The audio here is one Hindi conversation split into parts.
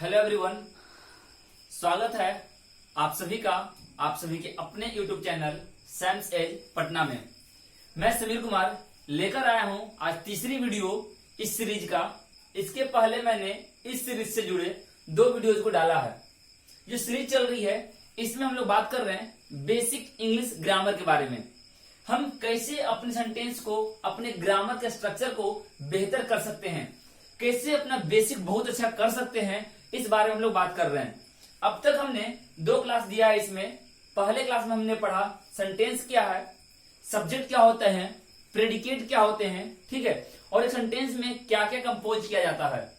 हेलो एवरीवन, स्वागत है आप सभी का आप सभी के अपने YouTube चैनल सैम्स एज पटना में। मैं समीर कुमार लेकर आया हूं आज तीसरी वीडियो इस सीरीज का। इसके पहले मैंने इस सीरीज से जुड़े 2 वीडियोज को डाला है। जो सीरीज चल रही है इसमें हम लोग बात कर रहे हैं बेसिक इंग्लिश ग्रामर के बारे में। हम कैसे अपने सेंटेंस को, अपने ग्रामर के स्ट्रक्चर को बेहतर कर सकते हैं, कैसे अपना बेसिक बहुत अच्छा कर सकते हैं, इस बारे में हम लोग बात कर रहे हैं। अब तक हमने 2 क्लास दिया है। इसमें पहले क्लास में हमने पढ़ा सेंटेंस क्या है, सब्जेक्ट क्या होते हैं, प्रेडिकेट क्या होते हैं, ठीक है, और एक सेंटेंस में क्या क्या कंपोज किया जाता है।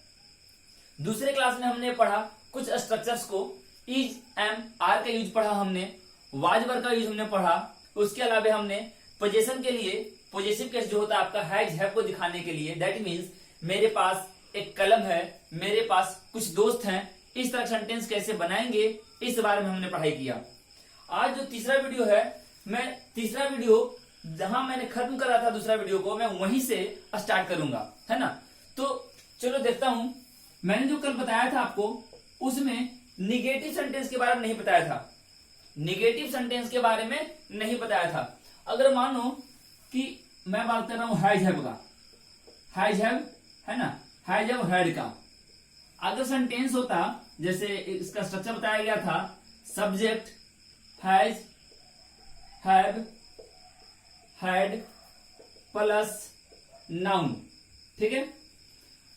दूसरे क्लास में हमने पढ़ा कुछ स्ट्रक्चर्स को, इज, एम, आर का यूज पढ़ा हमने, वाज वर्ब का यूज हमने पढ़ा। उसके अलावा हमने पोजेशन के लिए पॉजिटिव केस जो होता है आपका हैज हैव को दिखाने के लिए, दैट मीन्स मेरे पास एक कलम है, मेरे पास कुछ दोस्त हैं, इस तरह सेंटेंस कैसे बनाएंगे इस बारे में हमने पढ़ाई किया। आज जो तीसरा वीडियो है, मैं तीसरा वीडियो जहां मैंने खत्म करा था दूसरा वीडियो को, मैं वहीं से स्टार्ट करूंगा, है ना। तो चलो देखता हूं। मैंने जो कल बताया था आपको उसमें निगेटिव सेंटेंस के बारे में नहीं बताया था, निगेटिव सेंटेंस के बारे में नहीं बताया था। अगर मानो कि मैं बात कर रहा हूं हैज हैव का, हैज हैव है ना, हैज हैव हैड का, अगर सेंटेंस होता जैसे इसका स्ट्रक्चर बताया गया था, subject has have had plus noun, ठीक है,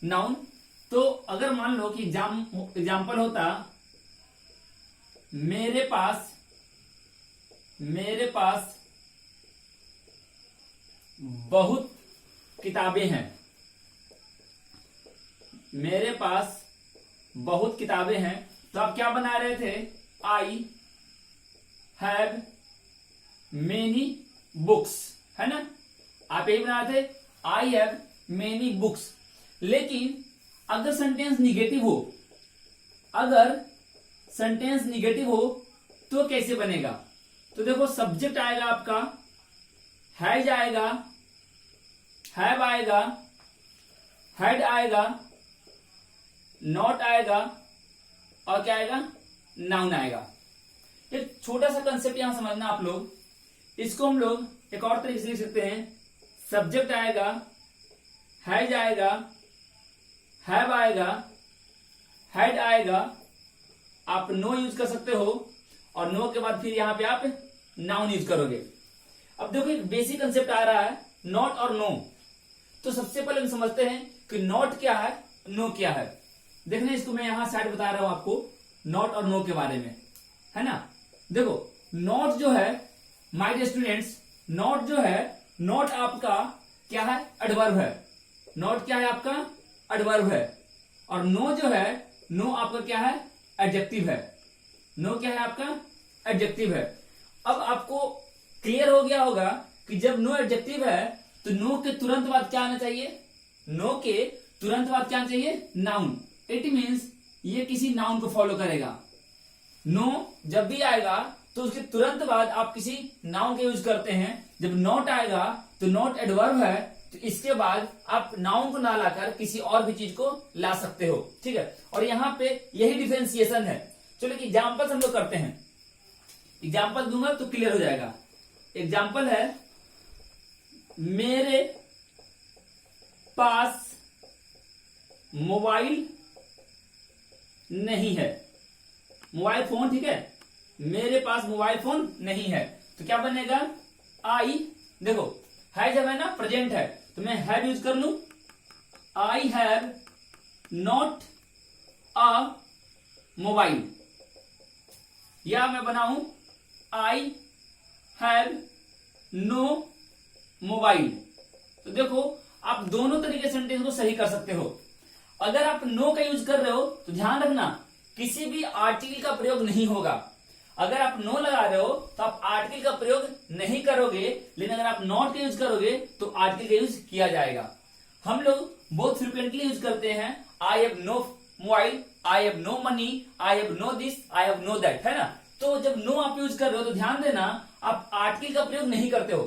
नाउन। तो अगर मान लो कि एग्जाम्पल होता मेरे पास बहुत किताबें हैं, मेरे पास बहुत किताबें हैं, तो आप क्या बना रहे थे, आई हैव मेनी बुक्स, है ना, आप यही बना रहे थे, आई हैव मेनी बुक्स। लेकिन अगर सेंटेंस निगेटिव हो, अगर सेंटेंस निगेटिव हो तो कैसे बनेगा। तो देखो सब्जेक्ट आएगा आपका, हैज आएगा, हैव आएगा, हैड आएगा, नॉट आएगा, और क्या आएगा, नाउन आएगा। एक छोटा सा कंसेप्ट यहां समझना आप लोग, इसको हम लोग एक और तरीके से लिख सकते हैं। सब्जेक्ट आएगा, हैज आएगा, हैव आएगा, हैड आएगा, आप नो यूज कर सकते हो, और नो के बाद फिर यहां पे आप नाउन यूज करोगे। अब देखो एक बेसिक कंसेप्ट आ रहा है, नॉट और नो। तो सबसे पहले हम समझते हैं कि नॉट क्या है, नो क्या है। देखना, इसको मैं यहां साइड बता रहा हूं आपको नॉट और नो के बारे में, है ना। देखो नॉट जो है माय डियर स्टूडेंट्स, नॉट जो है, नॉट आपका क्या है, एडवर्ब है। नॉट क्या है आपका, एडवर्ब है। और नो जो है, नो आपका क्या है, एडजेक्टिव है। नो क्या है आपका, एडजेक्टिव है। अब आपको क्लियर हो गया होगा कि जब नो एडजेक्टिव है तो नो के तुरंत बाद क्या आना चाहिए, नो के तुरंत बाद क्या आना चाहिए, नाउन। इट मीन्स ये किसी नाउन को फॉलो करेगा। नो जब भी आएगा तो उसके तुरंत बाद आप किसी नाउन का यूज करते हैं। जब नॉट आएगा तो नॉट एडवर्ब है, तो इसके बाद आप नाउन को ना लाकर किसी और भी चीज को ला सकते हो, ठीक है। और यहां पे यही डिफरेंशिएशन है। चलो एग्जाम्पल हम लोग करते हैं, एग्जाम्पल दूंगा तो क्लियर हो जाएगा। एग्जाम्पल है, मेरे पास मोबाइल नहीं है, मोबाइल फोन, ठीक है, मेरे पास मोबाइल फोन नहीं है। तो क्या बनेगा, आई, देखो हैव है ना, प्रेजेंट है, तो मैं हैव यूज कर लू, I have not a mobile, या मैं बनाऊं आई हैव नो मोबाइल। तो देखो आप दोनों तरीके सेंटेंस को सही कर सकते हो। अगर आप नो का यूज कर रहे हो तो ध्यान रखना किसी भी आर्टिकल का प्रयोग नहीं होगा। अगर आप नो लगा रहे हो तो आप आर्टिकल का प्रयोग नहीं करोगे, लेकिन अगर आप नॉट का यूज करोगे तो आर्टिकल का यूज किया जाएगा। हम लोग बहुत फ्रिक्वेंटली यूज करते हैं I have no mobile, I have no money, I have no this, I have no that, है ना। तो जब नो आप यूज कर रहे हो तो ध्यान देना आप आर्टिकल का प्रयोग नहीं करते हो।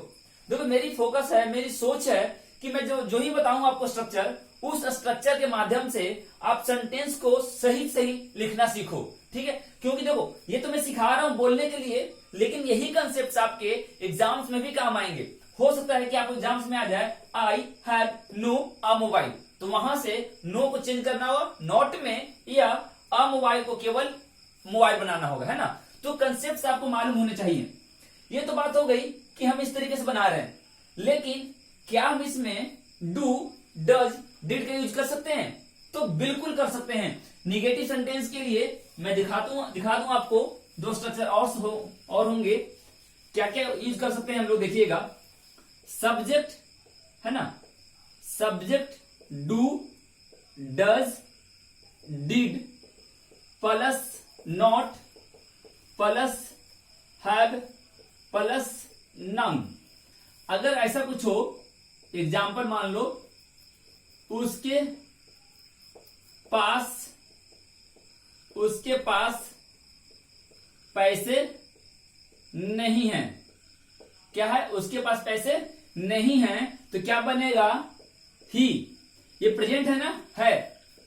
देखो मेरी फोकस है, मेरी सोच है कि मैं जो ही बताऊं आपको स्ट्रक्चर, उस स्ट्रक्चर के माध्यम से आप सेंटेंस को सही सही लिखना सीखो। ठीक है, क्योंकि देखो ये तो मैं सिखा रहा हूं बोलने के लिए, लेकिन यही कंसेप्ट आपके एग्जाम्स में भी काम आएंगे। हो सकता है कि आपको एग्जाम्स में आ जाए I have no a mobile, तो वहां से नो को चेंज करना होगा नॉट में, या अ मोबाइल को केवल मोबाइल बनाना होगा, है ना। तो कंसेप्ट आपको मालूम होने चाहिए। ये तो बात हो गई कि हम इस तरीके से बना रहे हैं, लेकिन क्या हम इसमें डू, डज, डिड का यूज कर सकते हैं? तो बिल्कुल कर सकते हैं। निगेटिव सेंटेंस के लिए मैं दिखा दूं आपको, दो स्ट्रक्चर और होंगे। क्या क्या यूज कर सकते हैं हम लोग, देखिएगा। सब्जेक्ट, है ना, subject do, does, did plus not plus have plus noun. अगर ऐसा कुछ हो, एग्जाम्पल मान लो, उसके पास पैसे नहीं हैं। क्या है? उसके पास पैसे नहीं हैं, तो क्या बनेगा? ही। ये प्रेजेंट है ना, है,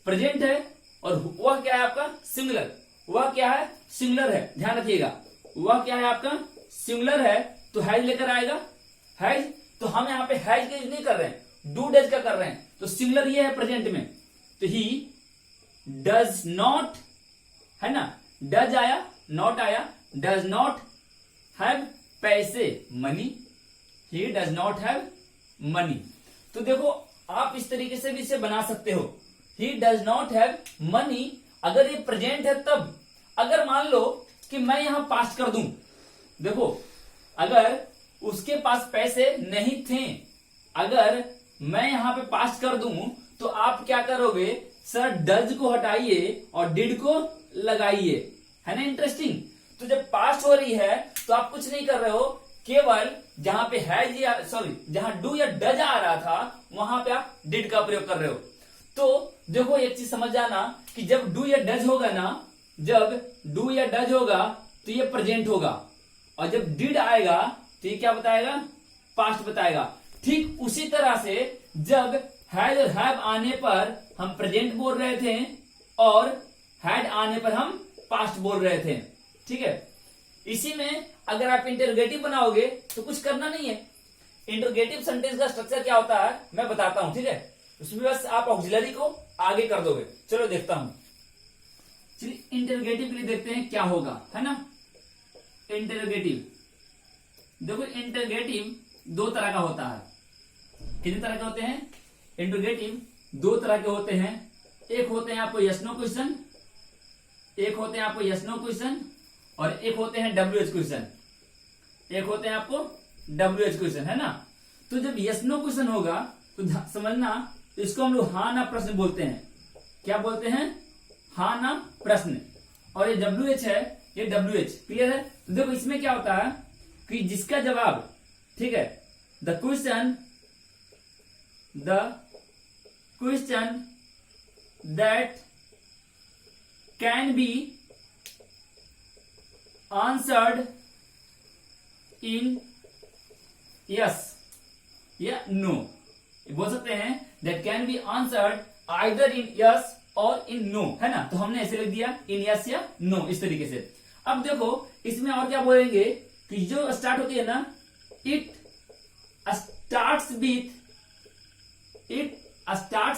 प्रेजेंट है, और वह क्या है आपका? सिंगुलर। वह क्या है? सिंगुलर है, ध्यान रखिएगा। वह क्या है आपका? सिंगुलर है, तो हैज लेकर आएगा। हैज, तो हम यहां पे हैज का यूज नहीं कर रहे हैं, डू डज का कर रहे हैं, तो सिंगुलर ये है प्रेजेंट में। तो ही डज नॉट, है ना, डज आया, नॉट आया, डज नॉट हैव पैसे, money. He does not have money. तो देखो आप इस तरीके से भी इसे बना सकते हो। He does not have money, अगर ये प्रेजेंट है तब। अगर मान लो कि मैं यहां पास्ट कर दूं, देखो अगर उसके पास पैसे नहीं थे, अगर मैं यहां पे पास्ट कर दूं, तो आप क्या करोगे? सर डज को हटाइए और डिड को लगाइए, है ना। इंटरेस्टिंग। तो जब पास्ट हो रही है तो आप कुछ नहीं कर रहे हो, केवल जहां पे हैज या जहां डू या डज आ रहा था वहां पे आप डिड का प्रयोग कर रहे हो। तो देखो एक चीज समझ जाना कि जब डू या डज होगा ना, जब डू या डज होगा तो ये प्रेजेंट होगा, और जब डिड आएगा तो ये क्या बताएगा? पास्ट बताएगा। ठीक उसी तरह से जब हैड और हैव आने पर हम प्रेजेंट बोल रहे थे, और हैड आने पर हम पास्ट बोल रहे थे। ठीक है, इसी में अगर आप इंटरोगेटिव बनाओगे तो कुछ करना नहीं है। इंटरोगेटिव सेंटेंस का स्ट्रक्चर क्या होता है मैं बताता हूं, ठीक है। उसमें बस आप ऑक्सिलरी को आगे कर दोगे। चलो देखता हूं। चलिए इंटरोगेटिव के लिए देखते हैं क्या होगा, है ना। इंटरोगेटिव, देखो इंटरोगेटिव दो तरह का होता है। कितने तरह के होते हैं? इंटरोगेटिव दो तरह के होते हैं। एक होते हैं आपको यस नो क्वेश्चन, एक होते हैं आपको यस नो क्वेश्चन, और एक होते हैं WH क्वेश्चन। एक होते हैं आपको WH क्वेश्चन, है ना। तो जब यस नो क्वेश्चन होगा तो समझना, इसको हम लोग हाँ ना प्रश्न बोलते हैं। क्या बोलते हैं? हाँ ना प्रश्न। और ये WH है, ये WH, क्लियर है। तो देखो इसमें क्या होता है कि जिसका जवाब, ठीक है, the question that can be answered in yes या नो, बोल सकते हैं that can be answered either in yes और इन नो, है ना। तो हमने ऐसे लिख दिया इन यस या नो, इस तरीके से। अब देखो इसमें और क्या बोलेंगे कि जो स्टार्ट होती है ना, it starts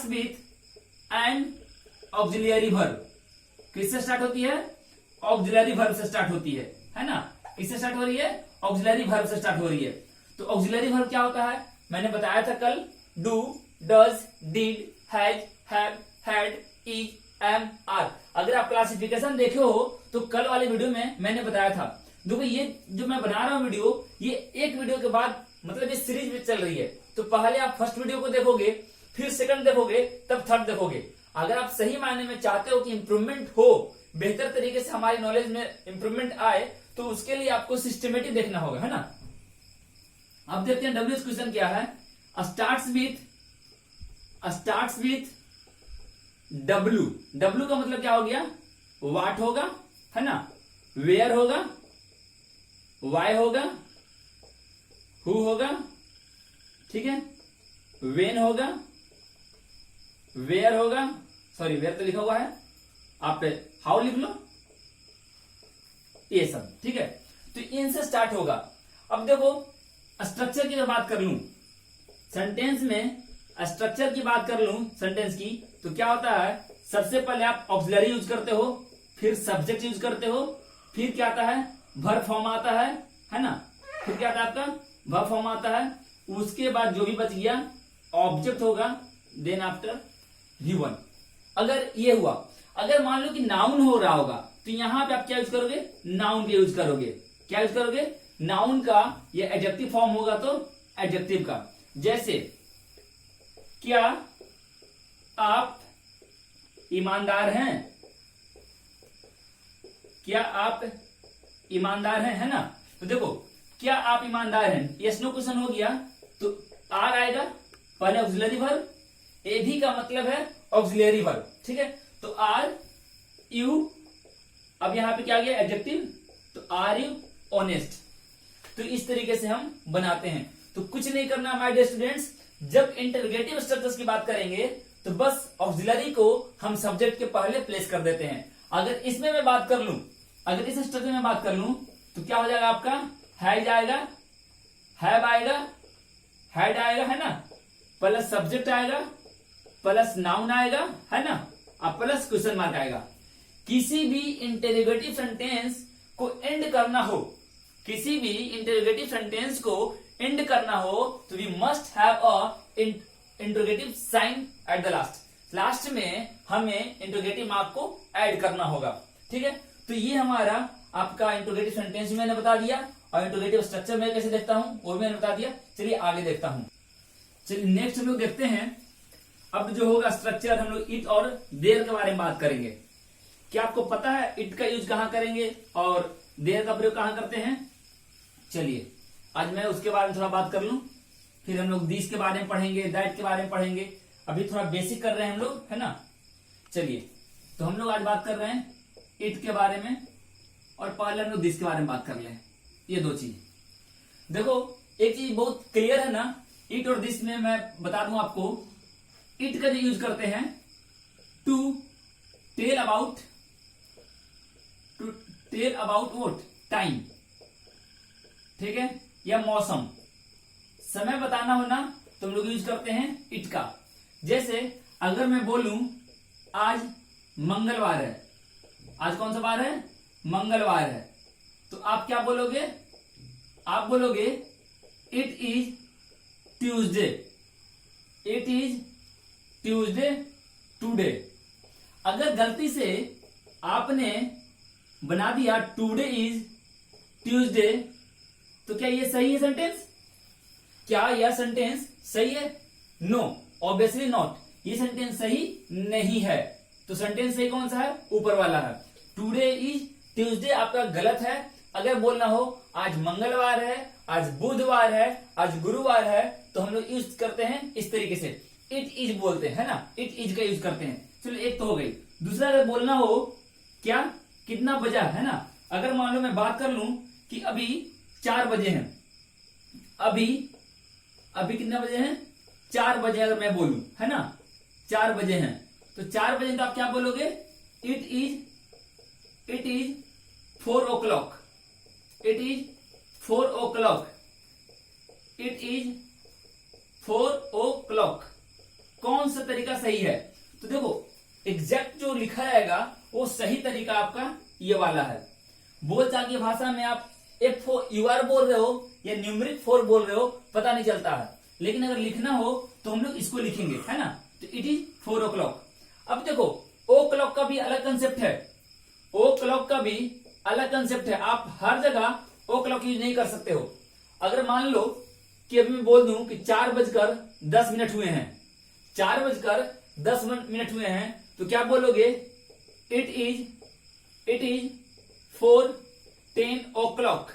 with an auxiliary verb. किससे स्टार्ट होती है? ऑक्सिलरी वर्ब से स्टार्ट होती है ना। किससे स्टार्ट हो रही है? ऑक्सिलरी वर्ब से स्टार्ट हो रही है। तो ऑक्सिलरी वर्ब क्या होता है? मैंने बताया था कल, do, does, did, has, have, had, is, am, are. अगर आप क्लासिफिकेशन देखे हो तो कल वाले वीडियो में मैंने बताया था। देखो ये जो मैं बना रहा हूं वीडियो, ये एक वीडियो के बाद, मतलब ये सीरीज में चल रही है। तो पहले आप फर्स्ट वीडियो को देखोगे, फिर सेकंड देखोगे, तब थर्ड देखोगे। अगर आप सही मायने में चाहते हो कि इंप्रूवमेंट हो, बेहतर तरीके से हमारी नॉलेज में इंप्रूवमेंट आए, तो उसके लिए आपको सिस्टमेटिक देखना होगा, है ना। अब देखते हैं WH क्वेश्चन क्या है। Starts with W। W का मतलब क्या हो गया? व्हाट होगा, है ना, वेयर होगा, वाई होगा, हु होगा, ठीक है, वेन होगा, वेयर होगा, सॉरी वेयर तो लिखा हुआ है, आप हाउ लिख लो, ये सब ठीक है। तो इनसे स्टार्ट होगा। अब देखो स्ट्रक्चर की अगर बात कर लूं, सेंटेंस में स्ट्रक्चर की बात कर लूं सेंटेंस की, तो क्या होता है, सबसे पहले आप ऑक्सिलरी यूज करते हो, फिर सब्जेक्ट यूज करते हो, फिर क्या आता है, वर्ब फॉर्म आता है ना, फिर क्या आता है आपका वर्ब फॉर्म आता है, उसके बाद जो भी बच गया ऑब्जेक्ट होगा, देन आफ्टर ह्यूमन। अगर ये हुआ, अगर मान लो कि नाउन हो रहा होगा तो यहां पे आप क्या यूज करोगे, नाउन का यूज करोगे। क्या यूज करोगे, नाउन का। ये एडजेक्टिव फॉर्म होगा तो एडजेक्टिव का। जैसे क्या आप ईमानदार हैं, क्या आप ईमानदार हैं, है ना। तो देखो क्या आप ईमानदार हैं, यस नो क्वेश्चन हो गया, तो आर आएगा पहले ऑक्सिलरी वर्ब, ए भी का मतलब है ऑक्सिलरी वर्ब, ठीक है। तो आर यू, अब यहां पे क्या आ गया एडजेक्टिव, तो आर यू ऑनेस्ट। तो इस तरीके से हम बनाते हैं। तो कुछ नहीं करना माय डियर स्टूडेंट्स, जब इंटरोगेटिव स्ट्रक्चर्स की बात करेंगे तो बस ऑक्सिलरी को हम सब्जेक्ट के पहले प्लेस कर देते हैं। अगर इसमें मैं बात कर लूं, अगर इस स्ट्रक्चर में बात कर लूं तो क्या हो जाएगा आपका, हैज आएगा, हैव आएगा, हैड आएगा, है ना, प्लस सब्जेक्ट आएगा, प्लस नाउन आएगा, है ना, अब प्लस क्वेश्चन मार्क आएगा। किसी भी इंटरोगेटिव सेंटेंस को एंड करना हो, किसी भी इंटरोगेटिव सेंटेंस को एंड करना हो तो we must have a interrogative sign at the last. Last में हमें इंटरोगेटिव मार्क को ऐड करना होगा, ठीक है। तो ये हमारा आपका इंटरोगेटिव सेंटेंस मैंने बता दिया, और इंटरोगेटिव स्ट्रक्चर मैं कैसे देखता हूं वो मैंने बता दिया। चलिए आगे देखता हूं। चलिए नेक्स्ट हम लोग देखते हैं, अब जो होगा स्ट्रक्चर, हम लोग इट और देयर के बारे में बात करेंगे। क्या आपको पता है इट का यूज कहां करेंगे और देयर का प्रयोग कहां करते हैं? चलिए आज मैं उसके बारे में थोड़ा बात कर लूं, फिर हम लोग दिस के बारे में पढ़ेंगे, दैट के बारे में पढ़ेंगे। अभी थोड़ा बेसिक कर रहे हैं हम लोग, है ना। चलिए तो हम लोग आज बात कर रहे हैं इट के बारे में, और पहले हम लोग दिस के बारे में बात कर लें। ये दो चीज देखो, एक चीज बहुत क्लियर है ना, इट और दिस में मैं बता दूं आपको। इट का जो यूज करते हैं to tell about what, time, ठीक है, या मौसम, समय बताना हो ना तो हम लोग यूज करते हैं इट का। जैसे अगर मैं बोलूं आज मंगलवार है, आज कौन सा वार है, मंगलवार है, तो आप क्या बोलोगे, आप बोलोगे it is Tuesday, it is Tuesday today. अगर गलती से आपने बना दिया टुडे इज ट्यूजडे, तो क्या ये सही है सेंटेंस? क्या यह सेंटेंस सही है? नो, ऑब्वियसली नॉट, ये सेंटेंस सही नहीं है। तो सेंटेंस सही कौन सा है? ऊपर वाला है, टुडे इज ट्यूजडे आपका गलत है। अगर बोलना हो आज मंगलवार है, आज बुधवार है, आज गुरुवार है, तो हम लोग यूज करते हैं इस तरीके से, इट इज बोलते हैं, है ना, इट इज का यूज करते हैं। चलो एक तो हो गई। दूसरा अगर बोलना हो क्या कितना बजा, है ना, अगर मान लो मैं बात कर लूं कि अभी 4 बजे हैं, अभी कितना बजे हैं, 4 बजे अगर मैं बोलूं, है ना, 4 बजे हैं, तो 4 बजे तो आप क्या बोलोगे, it is 4 o'clock, it is 4 o'clock, it is 4 o'clock। कौन सा तरीका सही है? तो देखो एग्जैक्ट जो लिखा जाएगा वो सही तरीका आपका ये वाला है। बोलचाल की भाषा में आप एक यू आर बोल रहे हो या न्यूमेरिक 4 बोल रहे हो पता नहीं चलता है, लेकिन अगर लिखना हो तो हम लोग इसको लिखेंगे, है ना। तो इट इज 4 o'clock। अब देखो ओ क्लॉक का भी अलग कंसेप्ट है, ओ क्लॉक का भी अलग कंसेप्ट है। आप हर जगह ओ क्लॉक यूज नहीं कर सकते हो। अगर मान लो कि अभी मैं बोल दूं कि 4:10 हुए हैं, 4:10 हुए हैं, तो क्या बोलोगे, इट इज 4:10 o'clock।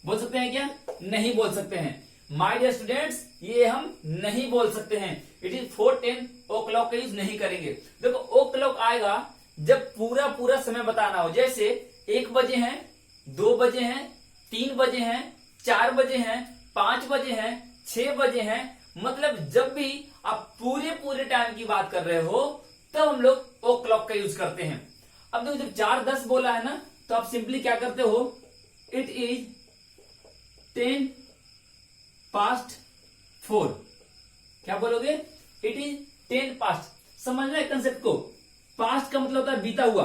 बोल सकते हैं क्या? नहीं बोल सकते हैं। माय डियर स्टूडेंट्स, ये हम नहीं बोल सकते हैं। इट इज 4:10 o'clock का यूज नहीं करेंगे। देखो ओ क्लॉक आएगा जब पूरा समय बताना हो। जैसे 1 बजे हैं, 2 बजे हैं, 3 बजे हैं, 4 बजे हैं, 5 बजे हैं, 6 बजे हैं, मतलब जब भी आप पूरे पूरे टाइम की बात कर रहे हो तब हम लोग ओ क्लॉक का यूज करते हैं। अब देखो जब 4:10 बोला है ना तो आप सिंपली क्या करते हो, इट इज 10:04। क्या बोलोगे, इट इज 10 पास्ट। समझना है कंसेप्ट को। पास्ट का मतलब होता है बीता हुआ,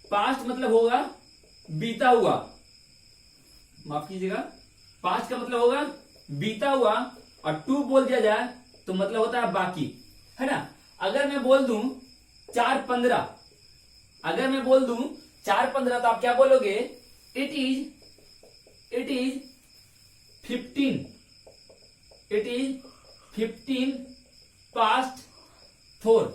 पास्ट मतलब होगा बीता हुआ, माफ कीजिएगा, पास्ट का मतलब होगा बीता हुआ, और टू बोल दिया जाए तो मतलब होता है बाकी, है ना। अगर मैं बोल दूं 4:15, अगर मैं बोल दूं 4:15 तो आप क्या बोलोगे, इट इज 15, इट इज 15:4।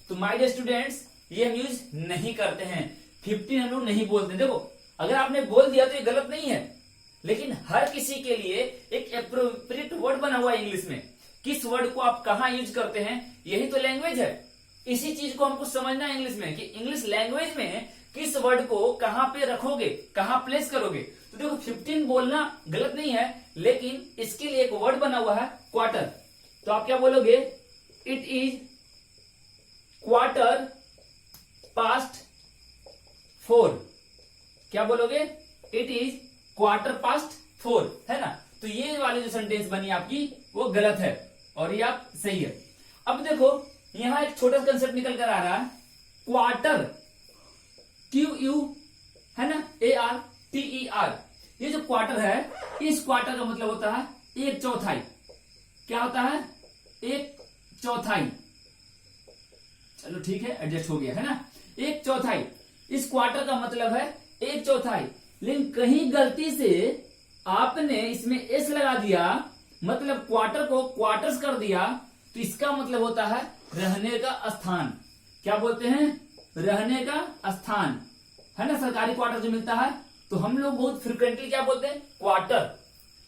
तो माय डियर स्टूडेंट्स, ये हम यूज नहीं करते हैं, 15 हम लोग नहीं बोलते। देखो अगर आपने बोल दिया तो ये गलत नहीं है, लेकिन हर किसी के लिए एक एप्रोप्रिएट वर्ड बना हुआ है इंग्लिश में। किस वर्ड को आप कहां यूज करते हैं, यही तो लैंग्वेज है। इसी चीज को हमको समझना है इंग्लिश में, कि इंग्लिश लैंग्वेज में किस वर्ड को कहां पे रखोगे, कहां प्लेस करोगे। तो देखो 15 बोलना गलत नहीं है, लेकिन इसके लिए एक वर्ड बना हुआ है क्वार्टर। तो आप क्या बोलोगे, इट इज 4:15। क्या बोलोगे, इट इज 4:15, है ना। तो ये वाली जो सेंटेंस बनी आपकी वो गलत है और ये आप सही है। अब देखो यहां एक छोटा सा कंसेप्ट निकल कर आ रहा है, क्वार्टर, QU है ना, ARTER। ये जो क्वार्टर है, इस क्वार्टर का मतलब होता है 1/4। क्या होता है, 1/4। चलो ठीक है, एडजस्ट हो गया, है ना, 1/4। इस क्वार्टर का मतलब है 1/4, लेकिन कहीं गलती से आपने इसमें एस लगा दिया, मतलब क्वार्टर को क्वार्टर्स कर दिया, तो इसका मतलब होता है रहने का स्थान। क्या बोलते हैं, रहने का स्थान, है ना। सरकारी क्वार्टर जो मिलता है तो हम लोग बहुत फ्रिक्वेंटली क्या बोलते हैं, क्वार्टर।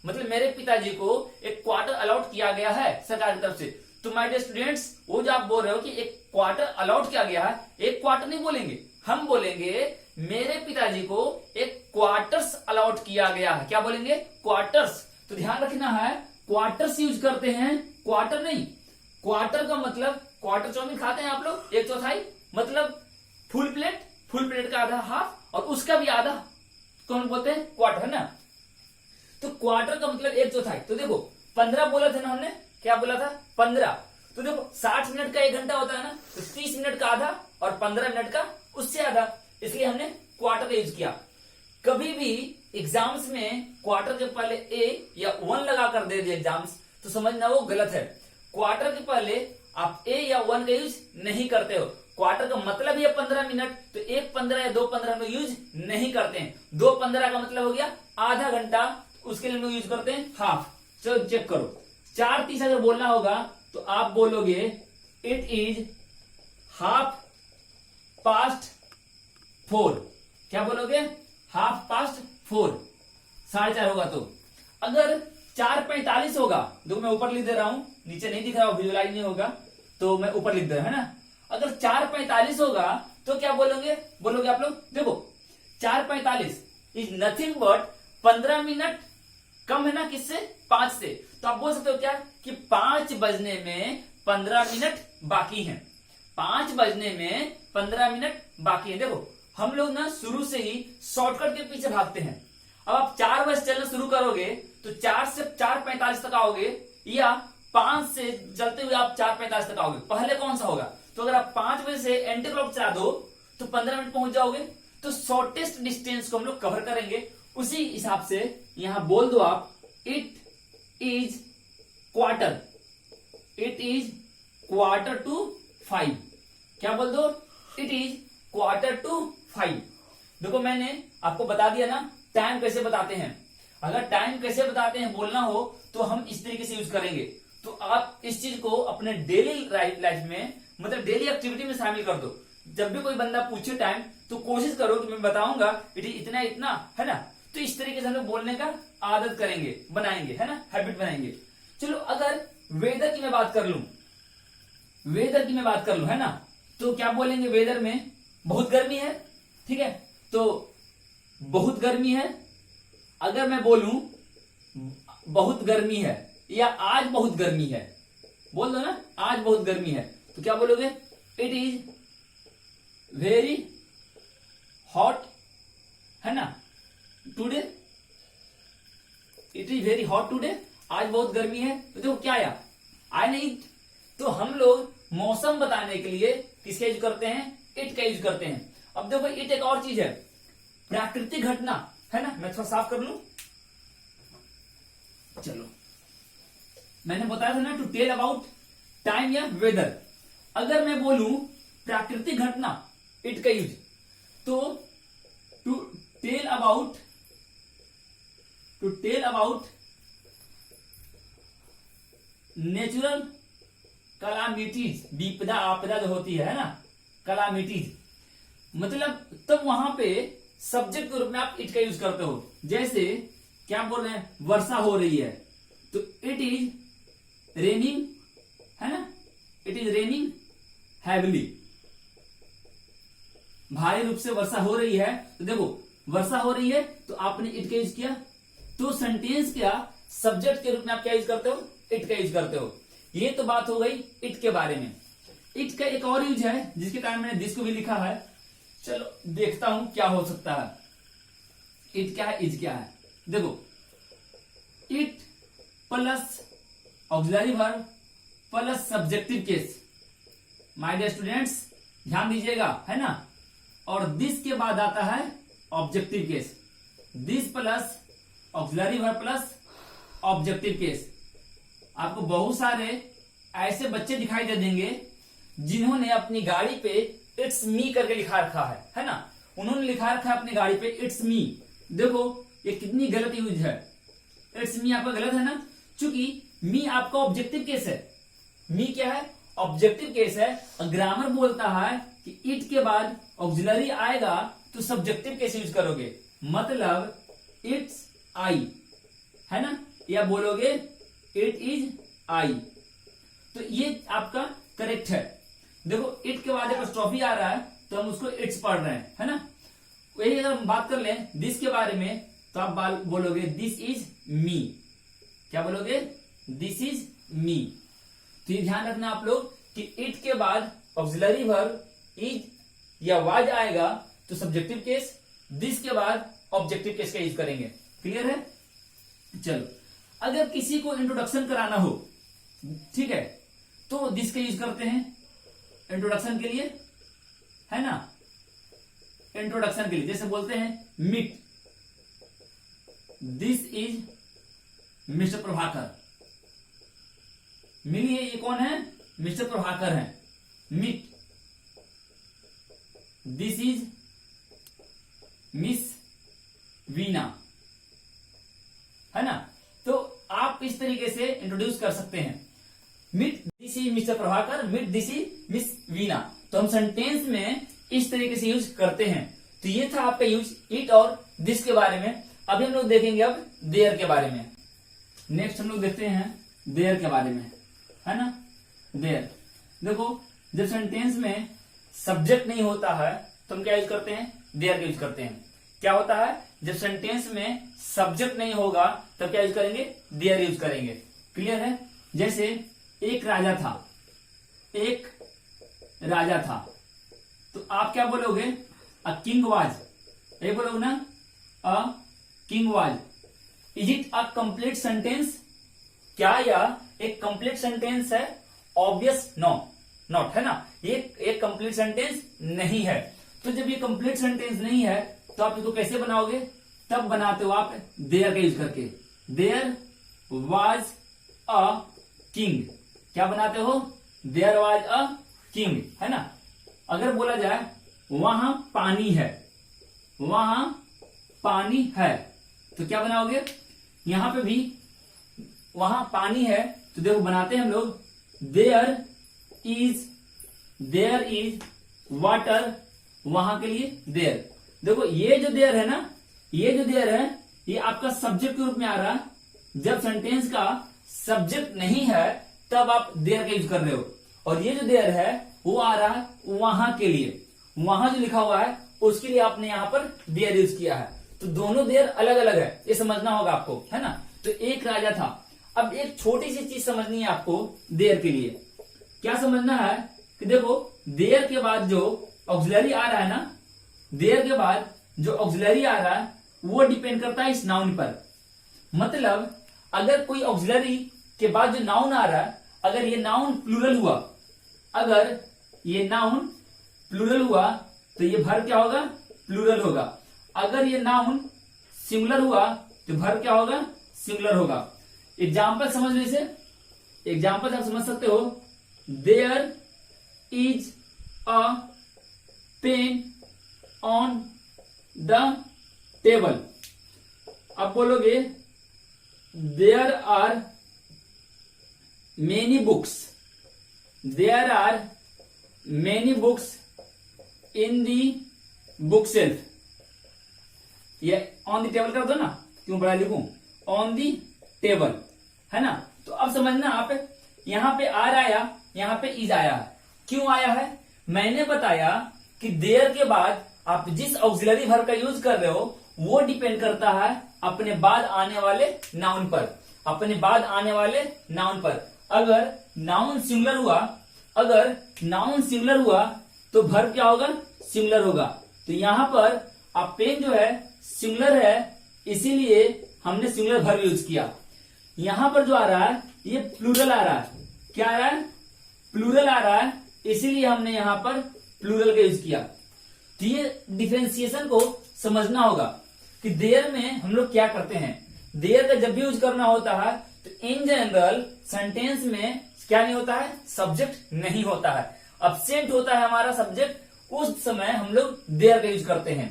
मतलब मेरे पिताजी को एक क्वार्टर अलॉट किया गया है सरकार की तरफ से। तो माय डियर स्टूडेंट्स, वो जो आप बोल रहे हो कि एक क्वार्टर अलॉट किया गया है, एक क्वार्टर नहीं बोलेंगे, हम बोलेंगे मेरे पिताजी को एक क्वार्टर्स अलॉट किया गया है। क्या बोलेंगे, क्वार्टर्स। तो ध्यान रखना है, क्वार्टर्स यूज करते हैं, क्वार्टर नहीं। क्वार्टर का मतलब, क्वार्टर चाउमीन खाते हैं आप लोग, 1/4 मतलब फुल प्लेट, फुल प्लेट का आधा हाफ, और उसका भी आधा कौन बोलते हैं, क्वार्टर, है ना। तो क्वार्टर का मतलब 1/4। तो देखो 15 बोला था ना हमने, क्या बोला था, 15। तो देखो 60 मिनट का 1 घंटा होता है ना, तो 30 मिनट का आधा और 15 मिनट का उससे आधा, इसलिए हमने क्वार्टर यूज किया। कभी भी एग्जाम्स में क्वार्टर के पहले ए या 1 लगा कर दे दिए एग्जाम्स, तो समझना वो गलत है। क्वार्टर के पहले आप ए या 1 का यूज नहीं करते हो। क्वार्टर का मतलब ही है 15 मिनट, तो 1:15 या 2:15 में यूज नहीं करते हैं। 2:15 का मतलब हो गया आधा घंटा, उसके लिए हम लोग यूज करते हैं हाफ। चलो चेक करो, 4:30 अगर बोलना होगा तो आप बोलोगे इट इज 4:30। क्या बोलोगे, 4:30, 4:30 होगा। तो अगर 4:45 होगा, देखो मैं ऊपर लिख दे रहा हूं, नीचे नहीं दिख रहा, विजुअलाइज नहीं होगा तो मैं ऊपर लिख दे रहा हूं, है ना। अगर 4:45 होगा तो क्या बोलोगे, आप लोग देखो 4:45 इज नथिंग बट 15 मिनट कम है ना, किससे, 5 से। तो आप बोल सकते हो क्या, कि 5 बजने में 15 मिनट बाकी हैं, 5 बजने में 15 मिनट बाकी है। देखो हम लोग ना शुरू से ही शॉर्टकट के पीछे भागते हैं। अब आप 4 बजे चलना शुरू करोगे तो 4 से 4:45 तक आओगे, या 5 से चलते हुए आप 4:45 तक आओगे, पहले कौन सा होगा। तो अगर आप 5 बजे से एंटी क्लॉक चला दो तो 15 मिनट पहुंच जाओगे। तो शॉर्टेस्ट डिस्टेंस को हम लोग कवर करेंगे, उसी हिसाब से यहां बोल दो आप, it is quarter, it is 4:45। क्या बोल दो, इट इज 4:45। देखो मैंने आपको बता दिया ना टाइम कैसे बताते हैं। अगर टाइम कैसे बताते हैं बोलना हो तो हम इस तरीके से यूज करेंगे। तो आप इस चीज को अपने डेली लाइफ में, मतलब डेली एक्टिविटी में शामिल कर दो। जब भी कोई बंदा पूछे टाइम तो कोशिश करो कि मैं बताऊंगा इट इज इतना इतना, है ना। तो इस तरीके से हम लोग बोलने का आदत करेंगे, बनाएंगे, है ना, हैबिट बनाएंगे। चलो अगर वेदर की मैं बात कर लूं, वेदर की मैं बात कर लूं, है ना, तो क्या बोलेंगे वेदर में, बहुत गर्मी है, ठीक है, तो बहुत गर्मी है। अगर मैं बोलूं बहुत गर्मी है या आज बहुत गर्मी है, बोल दो ना, आज बहुत गर्मी है, तो क्या बोलोगे? इट इज वेरी हॉट, है ना, today, it is very hot today, आज बहुत गर्मी है। तो देखो क्या आया? आई नहीं। तो हम लोग मौसम बताने के लिए किसका यूज करते हैं? इट का यूज करते हैं। अब देखो इट एक और चीज है, प्राकृतिक घटना, है ना। मैं थोड़ा साफ कर लूं, चलो। मैंने बताया था ना टू टेल अबाउट टाइम या वेदर। अगर मैं बोलूं प्राकृतिक घटना, इट का यूज, तो to tell about natural calamities, विपदा आपदा जो होती है ना, कलामिटीज, मतलब तब वहां पे सब्जेक्ट के रूप में आप इट का यूज करते हो। जैसे क्या बोल रहे हैं? वर्षा हो रही है, तो इट इज रेनिंग, है ना, इट इज रेनिंग हैविली, भारी रूप से वर्षा हो रही है। तो देखो वर्षा हो रही है तो आपने इट का यूज किया, तो सेंटेंस क्या सब्जेक्ट के रूप में आप क्या यूज करते हो? इट का यूज करते हो। ये तो बात हो गई इट के बारे में। इट का एक और यूज है जिसके कारण मैंने दिस को भी लिखा है, चलो देखता हूं क्या हो सकता है। इट क्या है, इज क्या है? देखो it plus auxiliary verb plus subjective case. My dear students ध्यान दीजिएगा, है ना। और दिस के बाद आता है objective case. This plus auxiliary verb plus objective case. आपको बहुत सारे ऐसे बच्चे दिखाई दे देंगे जिन्होंने अपनी गाड़ी पे इट्स मी करके लिखा रखा है ना। उन्होंने लिखा रखा है अपनी गाड़ी पे इट्स मी। देखो ये कितनी गलत यूज है। इट्स मी आपका गलत है ना, क्योंकि मी आपका ऑब्जेक्टिव केस है। मी क्या है? ऑब्जेक्टिव केस है। ग्रामर बोलता है कि इट के बाद ऑक्सिलरी आएगा तो सब्जेक्टिव केस यूज करोगे, मतलब इट्स आई, है ना, या बोलोगे इट इज आई। तो ये आपका करेक्ट है। देखो इट के बाद एपोस्ट्रोफी आ रहा है तो हम उसको इट्स पढ़ रहे हैं, है ना। वही अगर हम बात कर लें दिस के बारे में तो आप बोलोगे दिस इज मी। क्या बोलोगे? This is me. तो ये ध्यान रखना आप लोग कि इट के बाद ऑक्सिलरी वर्ब इज या वाज आएगा तो सब्जेक्टिव केस, दिस के बाद ऑब्जेक्टिव केस का यूज करेंगे। क्लियर है? चलो अगर किसी को इंट्रोडक्शन कराना हो, ठीक है, तो दिस का यूज करते हैं इंट्रोडक्शन के लिए, है ना। इंट्रोडक्शन के लिए जैसे बोलते हैं meet, this is mister Prabhakar. मिलिए ये कौन है? मिस्टर प्रभाकर है। Meet, this is miss Veena, है ना। तो आप इस तरीके से इंट्रोड्यूस कर सकते हैं। Meet this is mister Prabhakar, meet this is miss Veena. तो हम सेंटेंस में इस तरीके से यूज करते हैं। तो ये था आपका यूज इट और दिस के बारे में। अभी हम लोग देखेंगे अब देयर के बारे में। नेक्स्ट हम लोग देखते हैं देयर के बारे में, है ना। देयर देखो जब सेंटेंस में सब्जेक्ट नहीं होता है तो हम क्या यूज करते हैं? देयर का यूज करते हैं। क्या होता है? जब सेंटेंस में सब्जेक्ट नहीं होगा तब क्या यूज करेंगे? देयर यूज करेंगे। क्लियर है? जैसे एक राजा था, एक राजा था, तो आप क्या बोलोगे? A king was. ये बोलोगे ना, a king was. Is it a complete sentence? क्या यह एक कंप्लीट सेंटेंस है? ऑब्वियस नो, नॉट, है ना। ये एक कंप्लीट सेंटेंस नहीं है। तो जब ये कंप्लीट सेंटेंस नहीं है तो आप इसको कैसे बनाओगे? तब बनाते हो आप देयर का यूज करके। There was a king. क्या बनाते हो? देयर वाज अ किंग, है ना। अगर बोला जाए वहां पानी है, वहां पानी है, तो क्या बनाओगे? यहां पे भी वहां पानी है तो देखो बनाते हैं हम लोग देयर इज वाटर। वहां के लिए देयर। देखो ये जो देयर है ना, ये जो देयर है ये आपका सब्जेक्ट के रूप में आ रहा है। जब सेंटेंस का सब्जेक्ट नहीं है तब आप देयर का यूज कर रहे हो। और ये जो देयर है वो आ रहा है वहां के लिए। वहां जो लिखा हुआ है उसके लिए आपने यहां पर देयर यूज किया है। तो दोनों देयर अलग अलग है, ये समझना होगा आपको, है ना। तो एक राजा था। अब एक छोटी सी चीज समझनी है आपको देयर के लिए। क्या समझना है कि देखो देयर के बाद जो ऑक्सिलरी आ रहा है ना, देयर के बाद जो ऑक्सिलरी आ रहा है वो डिपेंड करता है इस नाउन पर। मतलब अगर कोई ऑक्सिलरी के बाद जो नाउन आ रहा है, अगर ये नाउन प्लूरल हुआ, अगर ये नाउन प्लूरल हुआ तो ये वर्ब क्या होगा, प्लूरल होगा। अगर ये नाउन सिंगुलर हुआ तो वर्ब क्या होगा, सिंगुलर होगा। एग्जाम्पल समझ लो इसे, एग्जाम्पल आप समझ सकते हो, there is a pen on the table. अब बोलोगे there are many books, there are many books in the book shelf. ये ऑन दी टेबल कर दो ना, क्यों बड़ा लिखूं, ऑन दी टेबल, है ना। तो अब समझना आप, यहां पे आर आया, यहां पे इज आया है। क्यों आया है, मैंने बताया कि देयर के बाद आप जिस ऑक्सिलरी वर्ब का यूज कर रहे हो वो डिपेंड करता है अपने बाद आने वाले नाउन पर, अपने बाद आने वाले नाउन पर। अगर नाउन सिंगुलर हुआ, अगर नाउन सिंगुलर हुआ तो वर्ब क्या होगा, सिंगुलर होगा। तो यहां पर आप पेन जो है सिंगुलर है, इसीलिए हमने सिंगुलर वर्ब यूज किया। यहां पर जो आ रहा है ये प्लूरल आ रहा है, क्या आ रहा है, प्लूरल आ रहा है, इसीलिए हमने यहां पर प्लूरल का यूज किया। तो ये डिफरेंशिएशन को समझना होगा कि देयर में हम लोग क्या करते हैं। देयर का जब भी यूज करना होता है तो इन जनरल सेंटेंस में क्या नहीं होता है, सब्जेक्ट नहीं होता है, अब्सेंट होता है हमारा सब्जेक्ट, उस समय हम लोग देयर का यूज करते हैं।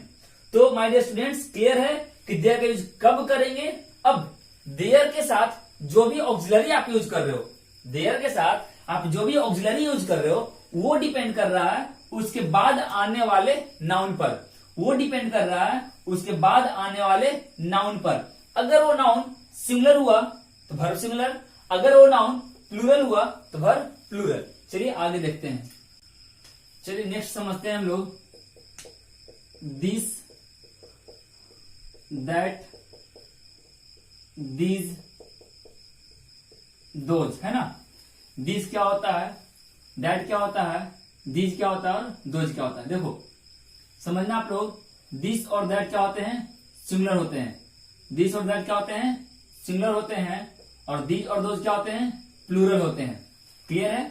तो माय डियर स्टूडेंट्स, क्लियर है कि देयर का यूज कब करेंगे। अब देयर के साथ जो भी ऑक्सिलरी आप यूज कर रहे हो, देयर के साथ आप जो भी ऑक्सिलरी यूज कर रहे हो वो डिपेंड कर रहा है उसके बाद आने वाले नाउन पर, वो डिपेंड कर रहा है उसके बाद आने वाले नाउन पर। अगर वो नाउन सिंगुलर हुआ तो वर्ब सिंगुलर, अगर वो नाउन प्लूरल हुआ तो वर्ब प्लूरल। चलिए आगे देखते हैं। चलिए नेक्स्ट समझते हैं हम लोग, दिस, दैट, दीज, दोज, है ना। दिस क्या होता है, दैट क्या होता है, दीज क्या होता है और दोज क्या होता है। देखो समझना आप लोग, दिस और दैट क्या होते हैं, सिंगुलर होते हैं। दिस और दैट क्या होते हैं, सिंगुलर होते हैं, और दीज और दोज क्या होते हैं, प्लूरल होते हैं। क्लियर है।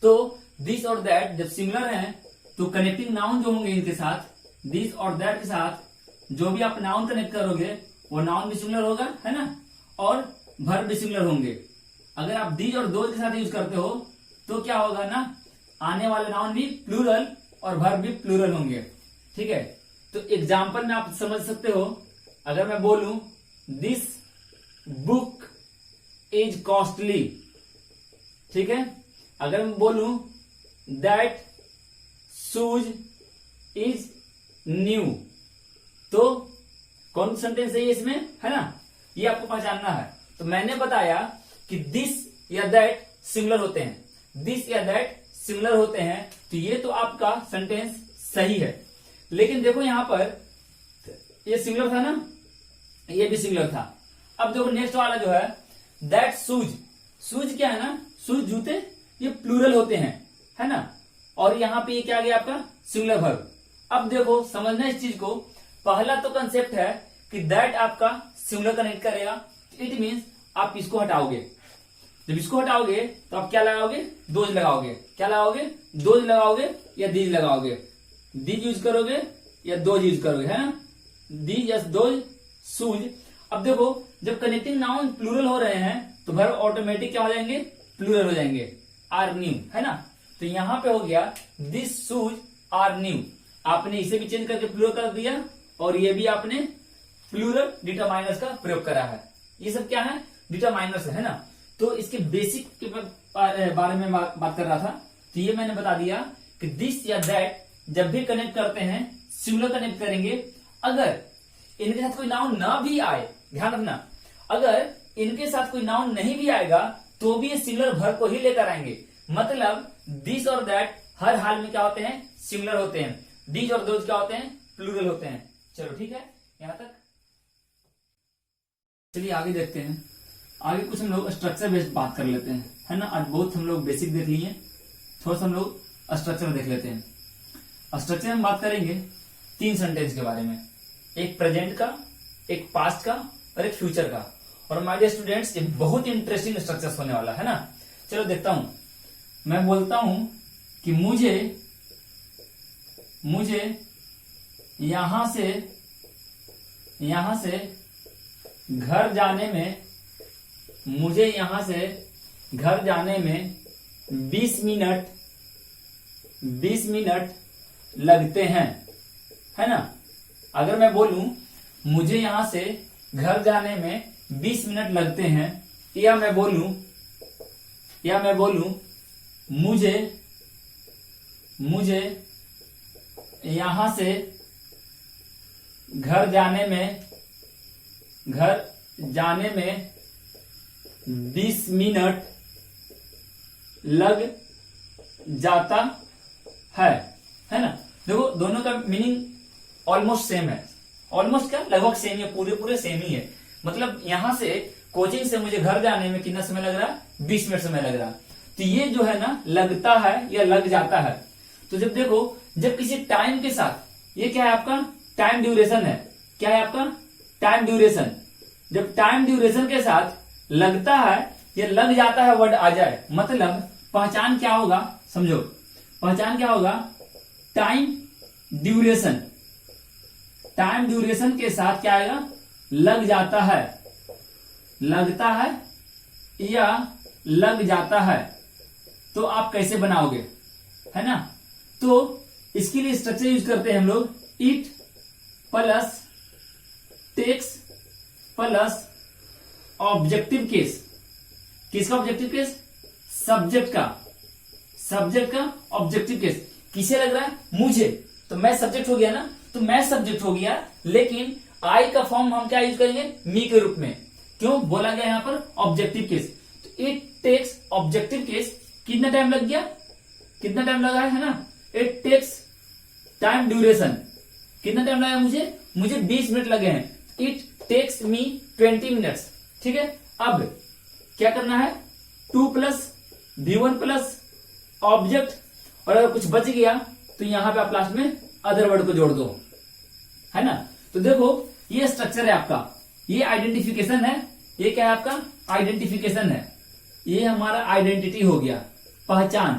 तो दिस और दैट जब सिंगुलर हैं तो कनेक्टिंग नाउन जो होंगे इनके साथ, दिस और दैट के साथ जो भी आप नाउन कनेक्ट करोगे वो नाउन भी सिंगुलर होगा, है ना, और वर्ब भी सिंगुलर होंगे। अगर आप दीज और दोज के साथ यूज करते हो तो क्या होगा ना, आने वाले नाउन भी प्लूरल और वर्ब भी प्लूरल होंगे। ठीक है। तो एग्जाम्पल में आप समझ सकते हो, अगर मैं बोलूं दिस बुक इज कॉस्टली, ठीक है। अगर मैं बोलूं दैट शूज इज न्यू, तो कौन सेंटेंस है ये इसमें, है ना, ये आपको पहचानना है। तो मैंने बताया कि दिस या दैट सिंगुलर होते हैं, दिस या दैट सिंगुलर होते हैं, तो ये तो आपका सेंटेंस सही है। लेकिन देखो यहां पर ये सिंगुलर था ना, ये भी सिंगुलर था। अब देखो नेक्स्ट वाला जो है दैट शूज, शूज क्या है ना, शूज जूते, ये प्लूरल होते हैं, है ना, और यहां पे ये क्या आ गया आपका, सिंगुलर वर्ब। अब देखो समझना इस चीज को, पहला तो कंसेप्ट है कि दैट आपका सिंगुलर कनेक्ट करेगा, इट मींस आप इसको हटाओगे। जब इसको हटाओगे तो आप क्या लगाओगे, दोज लगाओगे। क्या लगाओगे, दोज लगाओगे या दीज लगाओगे, दीज यूज करोगे या दोज यूज करोगे, है ना, दीज या दोज, शूज। अब देखो जब कनेक्टिंग नाउन प्लूरल हो रहे हैं तो वर्ब ऑटोमेटिक क्या हो जाएंगे, प्लूरल हो जाएंगे, आर न्यू, है ना। तो यहां पे हो गया दिस शूज आर न्यू, आपने इसे भी चेंज करके प्लूरल कर दिया और ये भी आपने प्लूरल डिटरमाइनर्स का प्रयोग करा है। ये सब क्या है, डिटरमाइनर्स है ना। तो इसके बेसिक के बारे में बात कर रहा था, तो ये मैंने बता दिया कि दिस या दैट जब भी कनेक्ट करते हैं सिंगुलर कनेक्ट करेंगे। अगर इनके साथ कोई नाउन ना भी आए, ध्यान रखना, अगर इनके साथ कोई नाउन नहीं भी आएगा तो भी ये सिंगुलर वर्ब को ही लेकर आएंगे। मतलब दिस और दैट हर हाल में क्या होते हैं, सिंगुलर होते हैं। दीज और दोज क्या होते हैं, प्लूरल होते हैं। चलो ठीक है, यहां तक। चलिए आगे देखते हैं। आगे कुछ हम लोग स्ट्रक्चर बेस्ड बात कर लेते हैं, है ना। आज बहुत हम लोग बेसिक देख लिए, थोड़ा सा हम लोग स्ट्रक्चर देख लेते हैं। स्ट्रक्चर में बात करेंगे 3 सेंटेंस के बारे में, एक प्रेजेंट का, एक पास्ट का और एक फ्यूचर का। और माय डियर स्टूडेंट्स, ये बहुत इंटरेस्टिंग स्ट्रक्चर होने वाला है ना। चलो देखता हूं। मैं बोलता हूं कि मुझे यहां से घर जाने में, मुझे यहां से घर जाने में 20 मिनट लगते हैं, है ना। अगर मैं बोलूं मुझे यहां से घर जाने में 20 मिनट लगते हैं, या मैं बोलूं मुझे यहां से घर जाने में 20 मिनट लग जाता है ना। देखो दोनों का मीनिंग ऑलमोस्ट सेम है। ऑलमोस्ट क्या, लगभग सेम है, पूरे सेम ही है। मतलब यहां से कोचिंग से मुझे घर जाने में कितना समय लग रहा है, 20 मिनट समय लग रहा है। तो ये जो है ना, लगता है या लग जाता है। तो जब देखो, जब किसी टाइम के साथ, ये क्या है आपका टाइम ड्यूरेशन है, क्या है आपका टाइम ड्यूरेशन। जब टाइम ड्यूरेशन के साथ लगता है या लग जाता है वर्ड आ जाए, मतलब पहचान क्या होगा, समझो पहचान क्या होगा, टाइम ड्यूरेशन। टाइम ड्यूरेशन के साथ क्या आएगा, लग जाता है, लगता है या लग जाता है। तो आप कैसे बनाओगे, है ना। तो इसके लिए स्ट्रक्चर यूज करते हैं हम लोग, it plus takes plus objective case. किसका ऑब्जेक्टिव केस, सब्जेक्ट का ऑब्जेक्टिव केस। किसे लग रहा है, मुझे, तो मैं सब्जेक्ट हो गया ना, तो मैं सब्जेक्ट हो गया, लेकिन आई का फॉर्म हम क्या यूज करेंगे, मी के रूप में। क्यों बोला गया यहां पर ऑब्जेक्टिव केस। तो इट टेक्स ऑब्जेक्टिव केस, कितना टाइम लग गया, कितना टाइम लगा है ना। इट टेक्स टाइम ड्यूरेशन, कितना टाइम लगा मुझे 20 मिनट लगे हैं। इट टेक्स मी 20 मिनट्स, ठीक है। अब क्या करना है, 2 प्लस V1 प्लस ऑब्जेक्ट, और अगर कुछ बच गया तो यहां पे आप लास्ट में अदर वर्ड को जोड़ दो, है ना। तो देखो ये स्ट्रक्चर है आपका, ये आइडेंटिफिकेशन है, ये क्या है आपका आइडेंटिफिकेशन है, ये हमारा आइडेंटिटी हो गया, पहचान